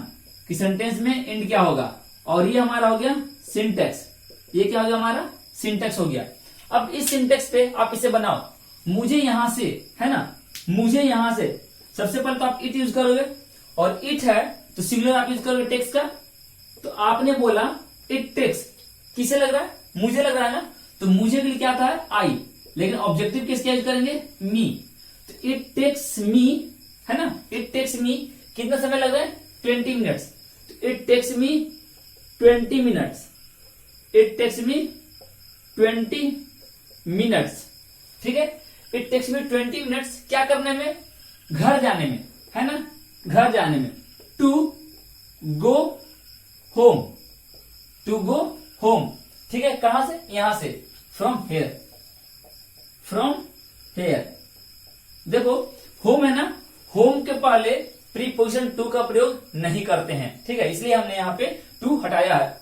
कि सेंटेंस में एंड क्या होगा। और ये हमारा हो गया सिंटेक्स, ये क्या हो गया हमारा सिंटेक्स हो गया। अब इस सिंटेक्स पे आप इसे बनाओ, मुझे यहां से, है ना, मुझे यहां से, सबसे पहले तो आप इट यूज करोगे, और इट है तो सिंगुलर आप यूज करोगे टेक्स का। तो आपने बोला इट टेक्स, किसे लग रहा है, मुझे लग रहा है ना, तो मुझे के लिए क्या था आई, लेकिन ऑब्जेक्टिव केस क्या यूज करेंगे, मी। तो इट टेक्स मी, है ना, इट टेक्स मी कितना समय लग रहा है, 20 मिनट्स। तो it takes me 20 minutes, it takes me 20 minutes, ठीक है। इट टेक्स मी 20 मिनट्स क्या करने में, घर जाने में, है ना, घर जाने में। To go home, to go home, ठीक है। कहां से, यहां से, फ्रॉम हेयर, फ्रॉम हेयर। देखो होम है ना, होम के पहले प्रीपोजिशन टू का प्रयोग नहीं करते हैं, ठीक है, इसलिए हमने यहां पे टू हटाया है।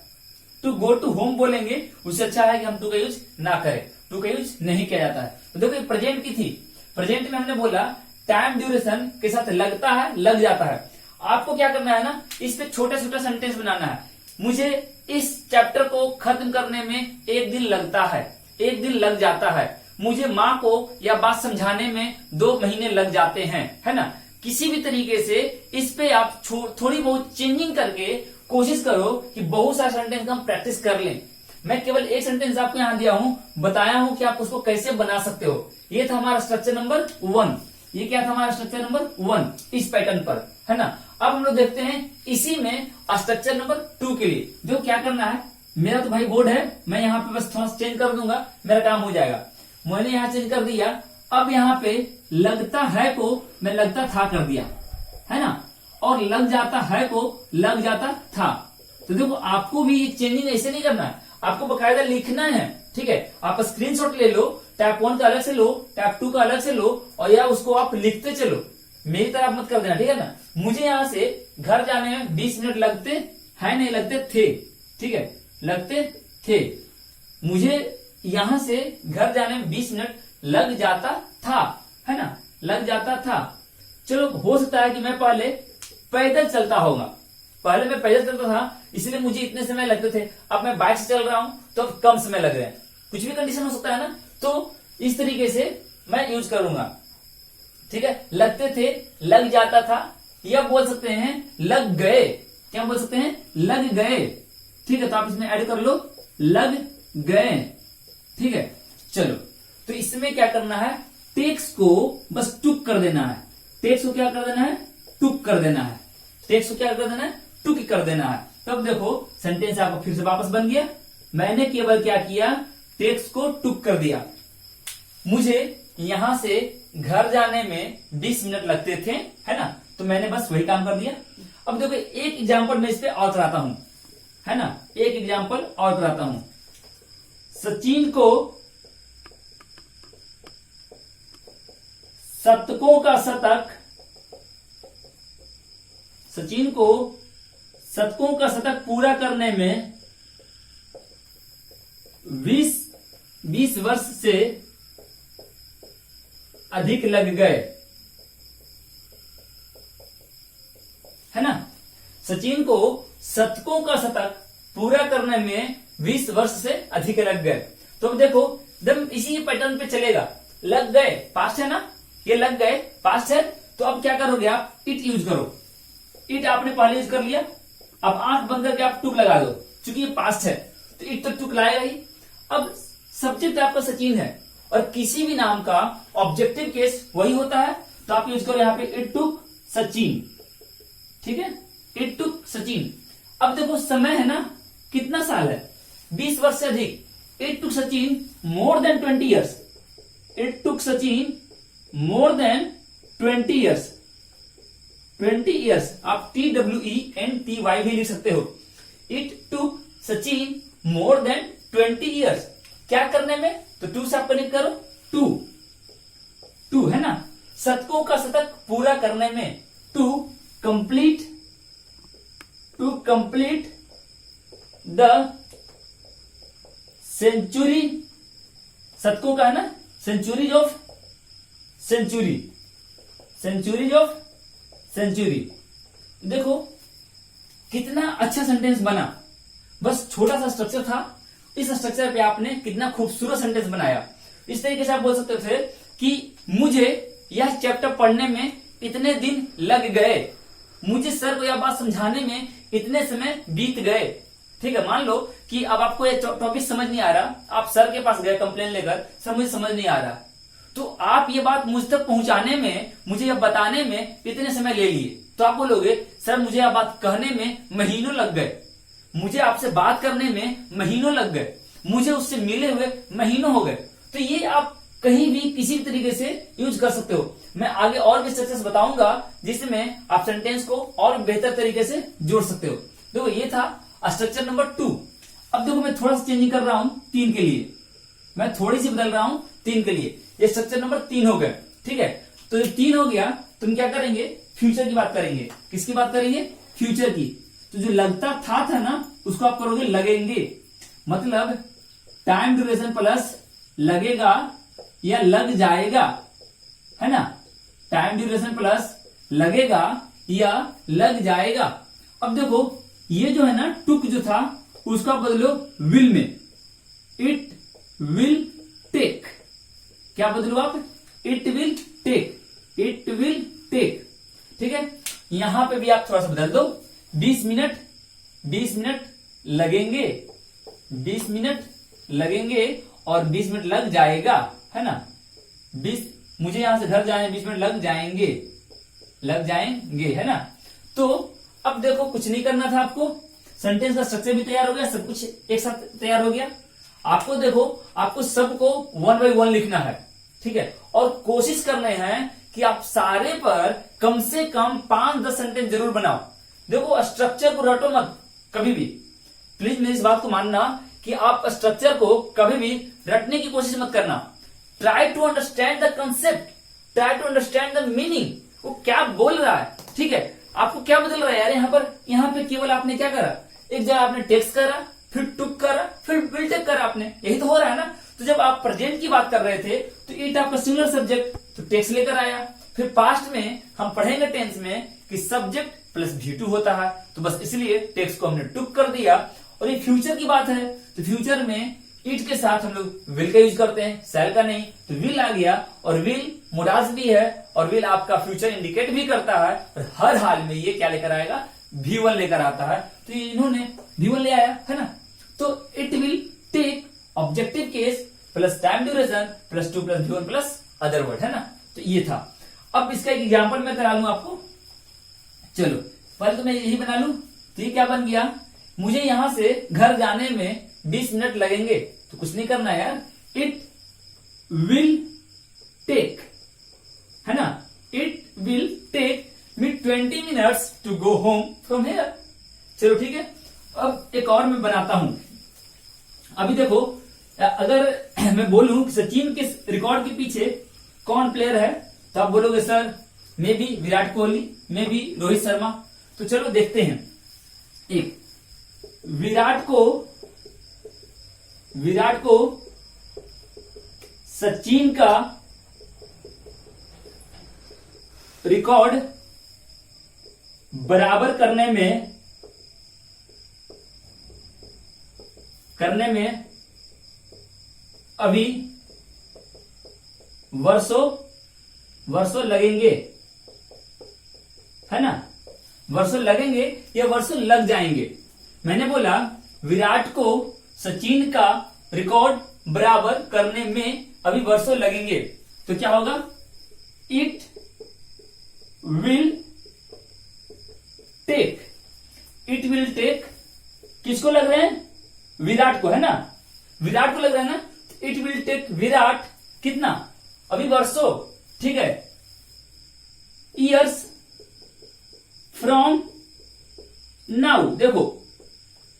टू गो टू होम बोलेंगे, उससे अच्छा है कि हम टू का यूज ना करें, टू का यूज नहीं किया जाता है। तो देखो प्रेजेंट की थी, प्रेजेंट में हमने बोला टाइम ड्यूरेशन के साथ लगता है, लग जाता है। आपको क्या करना है ना, इस पे छोटा छोटा सेंटेंस बनाना है। मुझे इस चैप्टर को खत्म करने में 1 दिन लगता है, 1 दिन लग जाता है। मुझे माँ को या बात समझाने में 2 महीने लग जाते हैं, है ना। किसी भी तरीके से इस पे आप थोड़ी बहुत चेंजिंग करके कोशिश करो कि बहुत सारे सेंटेंस का हम प्रैक्टिस कर लें। मैं केवल एक सेंटेंस आपको यहां दिया हूं, बताया हूं कि आप उसको कैसे बना सकते हो। ये था हमारा स्ट्रक्चर नंबर 1, ये क्या था हमारा स्ट्रक्चर नंबर 1 इस पैटर्न पर, है ना। अब हम लोग देखते हैं इसी में स्ट्रक्चर नंबर 2 के लिए जो क्या करना है। मेरा तो भाई बोर्ड है, मैं यहाँ पे बस थोड़ा चेंज कर दूंगा, मेरा काम हो जाएगा। मैंने यहाँ चेंज कर दिया, अब यहाँ पे लगता है को मैं लगता था कर दिया, है ना, और लग जाता है को लग जाता था। तो देखो आपको भी ये चेंजिंग ऐसे नहीं करना है, आपको बकायदा लिखना है, ठीक है। आप स्क्रीनशॉट ले लो टाइप 1 का अलग से लो, टाइप 2 का अलग से लो, और या उसको आप लिखते चलो, मेरी तरह आप मत कर देना, ठीक है ना। मुझे यहां से घर जाने में 20 मिनट लगते हैं, नहीं लगते थे, ठीक है, लगते थे। मुझे यहां से घर जाने में 20 मिनट लग जाता था, है ना, लग जाता था। चलो हो सकता है कि मैं पहले पैदल चलता होगा, पहले मैं पैदल चलता था इसलिए मुझे इतने समय लगते थे, अब मैं बाइक से चल रहा हूं तो अब कम समय लग रहे हैं, कुछ भी कंडीशन हो सकता है ना। तो इस तरीके से मैं यूज करूंगा, ठीक है। लगते थे, लग जाता था, या बोल सकते हैं लग गए, क्या बोल सकते हैं, लग गए, ठीक है। तो आप इसमें ऐड कर लो, लग गए, ठीक है। चलो, तो इसमें क्या करना है, टेक्स्ट को बस टुक कर देना है, टेक्स्ट को क्या कर देना है, टुक कर देना है, टेक्स्ट को क्या कर देना है, टुक कर देना है। तब देखो सेंटेंस आपको फिर से वापस बन गया। मैंने केवल क्या किया, टेक्स्ट को टुक कर दिया। मुझे यहां से घर जाने में 20 मिनट लगते थे, है ना, तो मैंने बस वही काम कर दिया। अब देखो एक एग्जांपल मैं इस पे और कराता हूं, है ना, एक एग्जांपल और कराता हूं। सचिन को शतकों का शतक, सचिन को शतकों का शतक पूरा करने में 20 वर्ष से अधिक लग गए, है ना। सचिन को शतकों का शतक पूरा करने में 20 वर्ष से अधिक लग गए। तो अब देखो एकदम इसी पैटर्न पे चलेगा, लग गए पास्ट है ना, ये लग गए पास्ट है, तो अब क्या करोगे आप, इट यूज करो। इट आपने पहले यूज कर लिया, अब आंख बंद करके आप टुक लगा दो, क्योंकि ये पास्ट है तो इट तो टुक लाएगा ही। अब सब्जेक्ट आपका सचिन है और किसी भी नाम का ऑब्जेक्टिव केस वही होता है, तो आप यूज करो यहाँ पे इट टुक सचिन, ठीक है, इट टुक सचिन। अब देखो समय है ना, कितना साल है, 20 वर्ष से अधिक। It took Sachin more than 20 years, it took Sachin more than 20 years, 20 years, आप TWENTY भी लिख सकते हो। It took Sachin more than 20 years, क्या करने में, तो 2 से आप कनेक्ट करो, 2 है ना, शतकों का शतक पूरा करने में, टू कंप्लीट द सेंचुरी, शतकों का है ना, सेंचुरीज ऑफ सेंचुरी। देखो कितना अच्छा सेंटेंस बना, बस छोटा सा स्ट्रक्चर था, इस स्ट्रक्चर पे आपने कितना खूबसूरत सेंटेंस बनाया। इस तरीके से आप बोल सकते थे कि मुझे यह चैप्टर पढ़ने में इतने दिन लग गए, मुझे सर को यह बात समझाने में इतने समय बीत गए, ठीक है। मान लो कि अब आपको यह टॉपिक समझ नहीं आ रहा, आप सर के पास गए कंप्लेन लेकर, सर मुझे समझ नहीं आ रहा, तो आप ये बात मुझ तक पहुंचाने में, मुझे यह बताने में इतने समय ले लिए, तो आप बोलोगे सर मुझे यह बात कहने में महीनों लग गए, मुझे आपसे बात करने में महीनों लग गए, मुझे उससे मिले हुए महीनों हो गए। तो ये आप कहीं भी किसी भी तरीके से यूज कर सकते हो। मैं आगे और भी स्ट्रक्चर्स बताऊंगा जिसमें आप सेंटेंस को और बेहतर तरीके से जोड़ सकते हो। देखो ये था स्ट्रक्चर नंबर 2। अब देखो मैं थोड़ा सा चेंजिंग कर रहा हूं 3 के लिए, मैं थोड़ी सी बदल रहा हूं 3 के लिए। ये स्ट्रक्चर नंबर 3 हो गया, ठीक है। तो ये 3 हो गया, तुम क्या करेंगे, फ्यूचर की बात करेंगे। किसकी बात करेंगे, फ्यूचर की। तो जो लगता था ना उसको आप करोगे लगेंगे, मतलब टाइम ड्यूरेशन प्लस लगेगा या लग जाएगा, है ना, टाइम ड्यूरेशन प्लस लगेगा या लग जाएगा। अब देखो ये जो है ना टुक जो था उसका बदलो विल में, इट विल टेक। क्या बदलो आप, it will take, it will take, ठीक है। यहां पे भी आप थोड़ा सा बदल दो, 20 मिनट लगेंगे, 20 मिनट लगेंगे और 20 मिनट लग जाएगा, है ना। 20 मुझे यहां से घर जाने 20 मिनट लग जाएंगे, है ना। तो अब देखो कुछ नहीं करना था आपको, सेंटेंस का स्ट्रक्चर भी तैयार हो गया, सब कुछ एक साथ तैयार हो गया। आपको देखो आपको सबको 1 by 1 लिखना है, ठीक है। और कोशिश करने हैं कि आप सारे पर कम से कम 5-10 सेंटेंस जरूर बनाओ। देखो स्ट्रक्चर को रटो मत कभी भी, प्लीज मेरी इस बात को मानना कि आप स्ट्रक्चर को कभी भी रटने की कोशिश मत करना। Try to understand the concept, try to understand the meaning, वो क्या बोल रहा है। ठीक है, आपको क्या बदल रहा है यार, यहाँ पे केवल आपने क्या करा, एक जगह आपने टेक्स्ट करा, फिर टुक करा, फिर विल टेक करा, आपने यही तो हो रहा है ना। तो जब आप प्रेजेंट की बात कर रहे थे तो इट आपका सिंगुलर सब्जेक्ट, तो टेक्स्ट लेकर आया। फिर पास्ट में हम पढ़ेंगे टेंस में कि सब्जेक्ट प्लस V2 होता है, तो बस इसलिए टेक्स्ट को हमने टुक कर दिया। और ये फ्यूचर की बात है, तो फ्यूचर में इट के साथ हम लोग विल का यूज करते हैं, शैल का नहीं, तो विल आ गया। और विल मोडास भी है, और विल आपका फ्यूचर इंडिकेट भी करता है, और हर हाल में ये क्या लेकर आएगा, V1 लेकर आता है। तो इन्होंने V1 ले आया है ना। तो it will take objective case plus time duration plus 2 plus V1 plus other word, है ना। तो ये था। अब इसका एक एग्जाम्पल मैं करा लू आपको। चलो पहले तो मैं यही बना लू। तो ये क्या बन गया, मुझे यहां से घर जाने में 20 मिनट लगेंगे, तो कुछ नहीं करना यार, इट विल टेक, है ना, it will take me 20 minutes to go home from here. चलो ठीक है, अब एक और मैं बनाता हूं। अभी देखो, अगर मैं बोलूं कि सचिन के रिकॉर्ड के पीछे कौन प्लेयर है, तो आप बोलोगे sir may be Virat Kohli, may be Rohit Sharma. तो चलो देखते हैं। एक विराट को सचिन का रिकॉर्ड बराबर करने में अभी वर्षों लगेंगे, है ना, वर्षों लगेंगे या वर्षों लग जाएंगे। मैंने बोला विराट को सचिन का रिकॉर्ड बराबर करने में अभी वर्षों लगेंगे, तो क्या होगा, इट विल टेक किसको लग रहे हैं, विराट को, है ना, विराट को लग रहा है ना। इट विल टेक विराट कितना, अभी वर्षों, ठीक है, ईयर्स फ्रॉम नाउ। देखो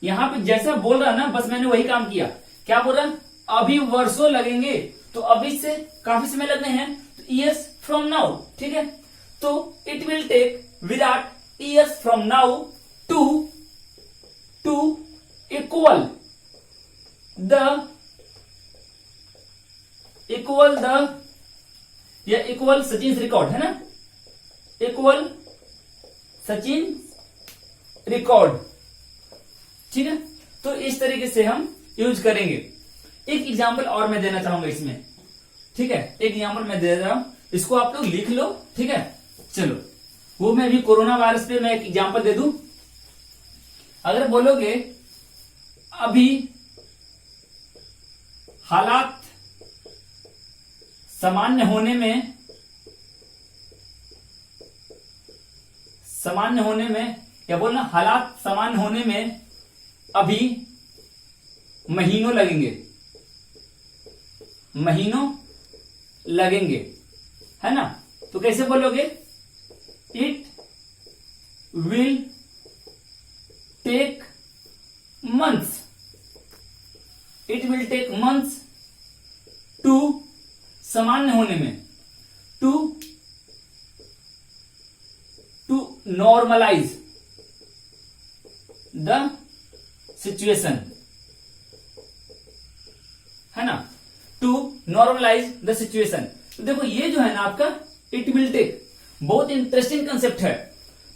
यहां पे जैसा बोल रहा ना, बस मैंने वही काम किया। क्या बोल रहा, अभी वर्षों लगेंगे, तो अभी से काफी समय लगने हैं, तो ईयर्स फ्रॉम नाउ, ठीक है। तो it will take Virat years from now to equal equal Sachin record, है ना, इक्वल सचिन रिकॉर्ड, ठीक है। तो इस तरीके से हम यूज करेंगे। एक एग्जांपल और मैं देना चाहूंगा इसमें, ठीक है, एक एग्जांपल मैं दे रहा हूं, इसको आप लोग लिख लो, ठीक है। चलो वो मैं अभी कोरोना वायरस पे मैं एक एग्जांपल दे दूं। अगर बोलोगे अभी हालात सामान्य होने में क्या बोलना, हालात सामान्य होने में अभी महीनों लगेंगे, है ना। तो कैसे बोलोगे, it will take months, it will take months to सामान्य होने में, टू नॉर्मलाइज द सिचुएशन, है ना, टू नॉर्मलाइज द सिचुएशन। तो देखो ये जो है ना आपका इट विल टेक, बहुत इंटरेस्टिंग कंसेप्ट है।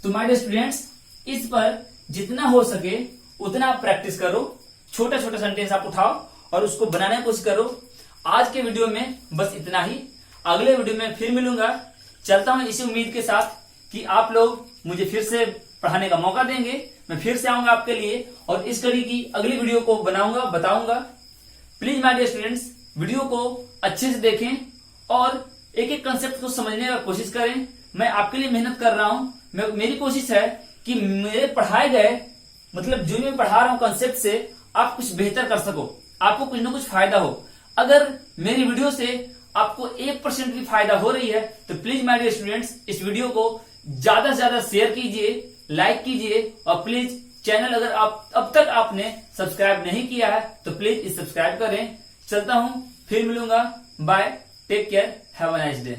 तो माय डियर स्टूडेंट्स, इस पर जितना हो सके उतना आप प्रैक्टिस करो, छोटा छोटा सेंटेंस आप उठाओ और उसको बनाने की कोशिश करो। आज के वीडियो में बस इतना ही, अगले वीडियो में फिर मिलूंगा। चलता हूं इसी उम्मीद के साथ कि आप लोग मुझे फिर से पढ़ाने का मौका देंगे, मैं फिर से आऊंगा आपके लिए और इस कड़ी की अगली वीडियो को बनाऊंगा, बताऊंगा। Please my dear students, video को अच्छे से देखें और एक एक कंसेप्ट को समझने का कोशिश करें। मैं आपके लिए मेहनत कर रहा हूं। मेरी कोशिश है कि मेरे पढ़ाए गए, मतलब जो मैं पढ़ा रहा हूं कंसेप्ट से आप कुछ बेहतर कर सको, आपको कुछ ना कुछ फायदा हो। अगर मेरी वीडियो से आपको 1% भी फायदा हो रही है तो प्लीज माय डियर स्टूडेंट्स, इस वीडियो को ज्यादा से ज्यादा शेयर कीजिए, लाइक कीजिए और प्लीज चैनल अगर आप अब तक आपने सब्सक्राइब नहीं किया है तो प्लीज इस सब्सक्राइब करें। चलता हूं, फिर मिलूंगा, bye. Take care, have a nice day.